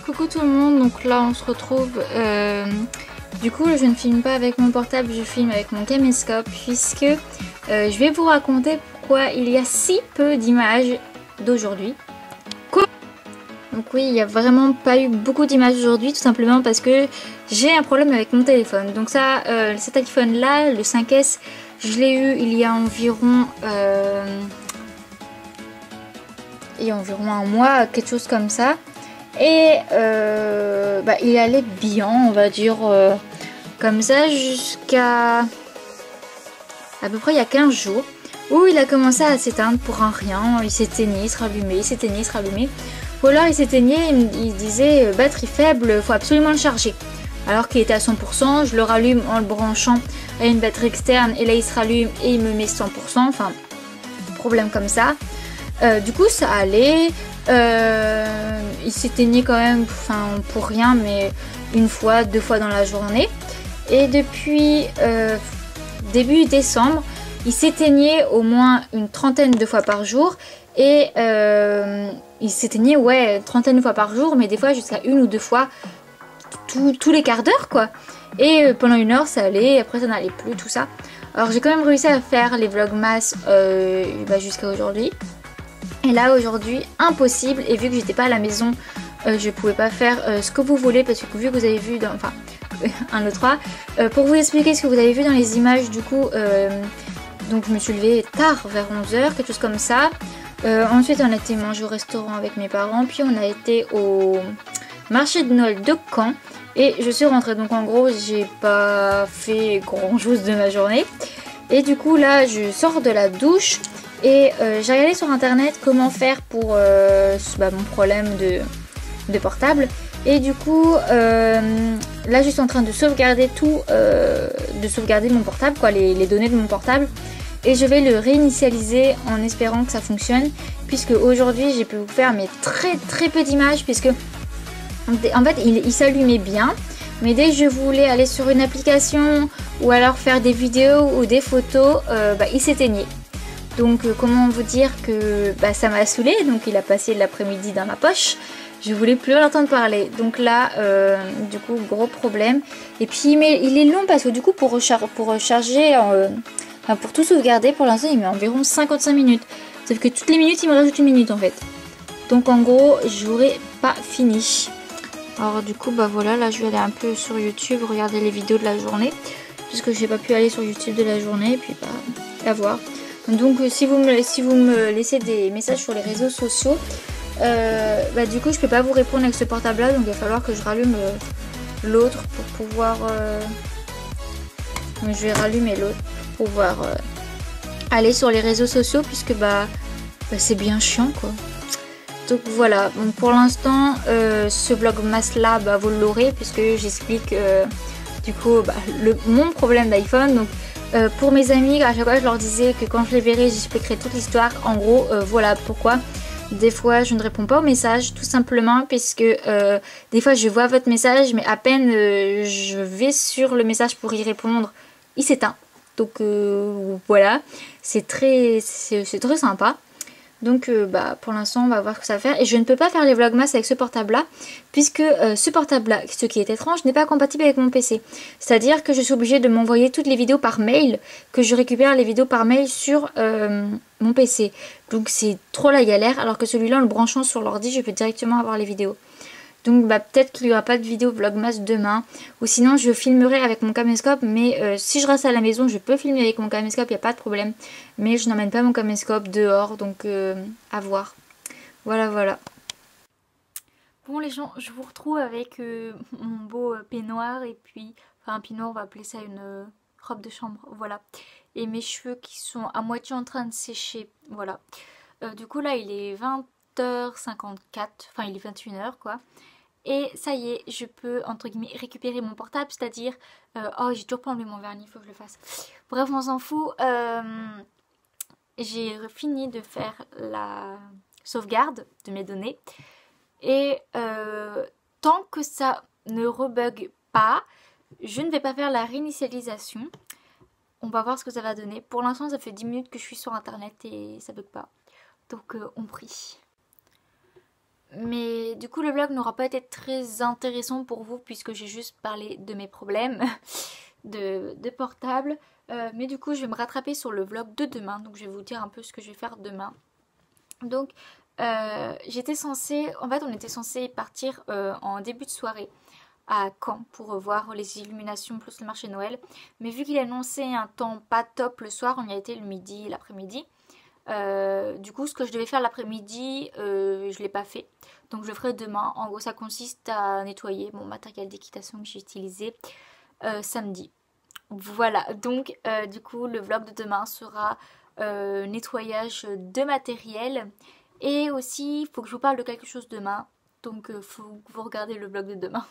Coucou tout le monde, donc là on se retrouve, du coup je ne filme pas avec mon portable, je filme avec mon caméscope puisque je vais vous raconter pourquoi il y a si peu d'images d'aujourd'hui. Donc oui, il n'y a vraiment pas eu beaucoup d'images aujourd'hui, tout simplement parce que j'ai un problème avec mon téléphone. Donc ça, cet iPhone là, le 5S, je l'ai eu il y a environ un mois, quelque chose comme ça. Et il allait bien, on va dire, comme ça, jusqu'à à peu près il y a 15 jours, où il a commencé à s'éteindre pour un rien. Il s'éteignait, il se rallumait, il s'éteignait, il se rallumait. Ou alors il s'éteignait, il disait batterie faible, faut absolument le charger. Alors qu'il était à 100%, je le rallume en le branchant à une batterie externe, et là il se rallume et il me met 100%, enfin, problème comme ça. Du coup ça allait, il s'éteignait quand même, enfin pour rien, mais une fois, deux fois dans la journée. Et depuis début décembre, il s'éteignait au moins une trentaine de fois par jour. Et il s'éteignait, ouais, une trentaine de fois par jour, mais des fois jusqu'à une ou deux fois tous les quarts d'heure, quoi. Et pendant une heure ça allait, après ça n'allait plus, tout ça. Alors j'ai quand même réussi à faire les vlogmas jusqu'à aujourd'hui. Et là aujourd'hui, impossible, et vu que j'étais pas à la maison, je pouvais pas faire ce que vous voulez, parce que vu que vous avez vu dans, enfin, un autre 3, pour vous expliquer ce que vous avez vu dans les images, du coup, donc je me suis levée tard, vers 11 h, quelque chose comme ça. Ensuite on a été manger au restaurant avec mes parents, puis on a été au marché de Noël de Caen, et je suis rentrée. Donc en gros j'ai pas fait grand chose de ma journée, et du coup là je sors de la douche. Et j'ai regardé sur internet comment faire pour mon problème de portable. Et du coup là je suis en train de sauvegarder de sauvegarder mon portable, quoi, les données de mon portable. Et je vais le réinitialiser en espérant que ça fonctionne. Puisque aujourd'hui j'ai pu vous faire mais très peu d'images. Puisque en fait il s'allumait bien. Mais dès que je voulais aller sur une application ou alors faire des vidéos ou des photos, il s'éteignait. Donc comment vous dire que ça m'a saoulé, donc il a passé l'après-midi dans ma poche. Je voulais plus l'entendre parler. Donc là, du coup, gros problème. Et puis il est long parce que du coup pour recharger, pour tout sauvegarder, pour l'instant il met environ 55 minutes. Sauf que toutes les minutes il me rajoute une minute en fait. Donc en gros, j'aurais pas fini. Alors du coup, voilà, là je vais aller un peu sur YouTube, regarder les vidéos de la journée. Puisque j'ai pas pu aller sur YouTube de la journée, et puis à voir. Donc si vous me laissez des messages sur les réseaux sociaux, du coup je peux pas vous répondre avec ce portable là, donc il va falloir que je rallume l'autre pour pouvoir donc je vais rallumer l'autre pour pouvoir aller sur les réseaux sociaux, puisque c'est bien chiant, quoi. Donc voilà, donc pour l'instant ce vlogmas là vous l'aurez, puisque j'explique du coup mon problème d'iPhone. Donc pour mes amis, à chaque fois je leur disais que quand je les verrais j'expliquerais toute l'histoire. En gros voilà pourquoi des fois je ne réponds pas aux messages, tout simplement puisque des fois je vois votre message, mais à peine je vais sur le message pour y répondre, il s'éteint. Donc voilà, c'est très sympa. Donc pour l'instant on va voir ce que ça va faire. Et je ne peux pas faire les vlogmas avec ce portable là, puisque ce portable là, ce qui est étrange, n'est pas compatible avec mon PC. C'est à dire que je suis obligée de m'envoyer toutes les vidéos par mail, que je récupère les vidéos par mail sur mon PC. Donc c'est trop la galère, alors que celui là en le branchant sur l'ordi je peux directement avoir les vidéos. Donc peut-être qu'il n'y aura pas de vidéo vlogmas demain, ou sinon je filmerai avec mon caméscope. Mais si je reste à la maison je peux filmer avec mon caméscope, il n'y a pas de problème. Mais je n'emmène pas mon caméscope dehors, donc à voir. Voilà. Bon les gens, je vous retrouve avec mon beau peignoir, et puis, enfin un peignoir, on va appeler ça une robe de chambre, voilà. Et mes cheveux qui sont à moitié en train de sécher, voilà. Du coup là il est 20h54, enfin il est 21h quoi. Et ça y est, je peux entre guillemets récupérer mon portable, c'est-à-dire oh j'ai toujours pas enlevé mon vernis, il faut que je le fasse. Bref, on s'en fout. J'ai fini de faire la sauvegarde de mes données, et tant que ça ne rebug pas, je ne vais pas faire la réinitialisation. On va voir ce que ça va donner. Pour l'instant ça fait 10 minutes que je suis sur internet et ça bug pas, donc on prie. Mais du coup le vlog n'aura pas été très intéressant pour vous puisque j'ai juste parlé de mes problèmes de portable. Mais du coup je vais me rattraper sur le vlog de demain. Donc je vais vous dire un peu ce que je vais faire demain. Donc j'étais censée, en fait on était censé partir en début de soirée à Caen pour voir les illuminations plus le marché de Noël. Mais vu qu'il annonçait un temps pas top le soir, on y a été le midi et l'après-midi. Du coup ce que je devais faire l'après-midi je l'ai pas fait, donc je le ferai demain. En gros ça consiste à nettoyer mon matériel d'équitation que j'ai utilisé samedi. Voilà, donc du coup le vlog de demain sera nettoyage de matériel. Et aussi il faut que je vous parle de quelque chose demain, donc faut que vous regardez le vlog de demain.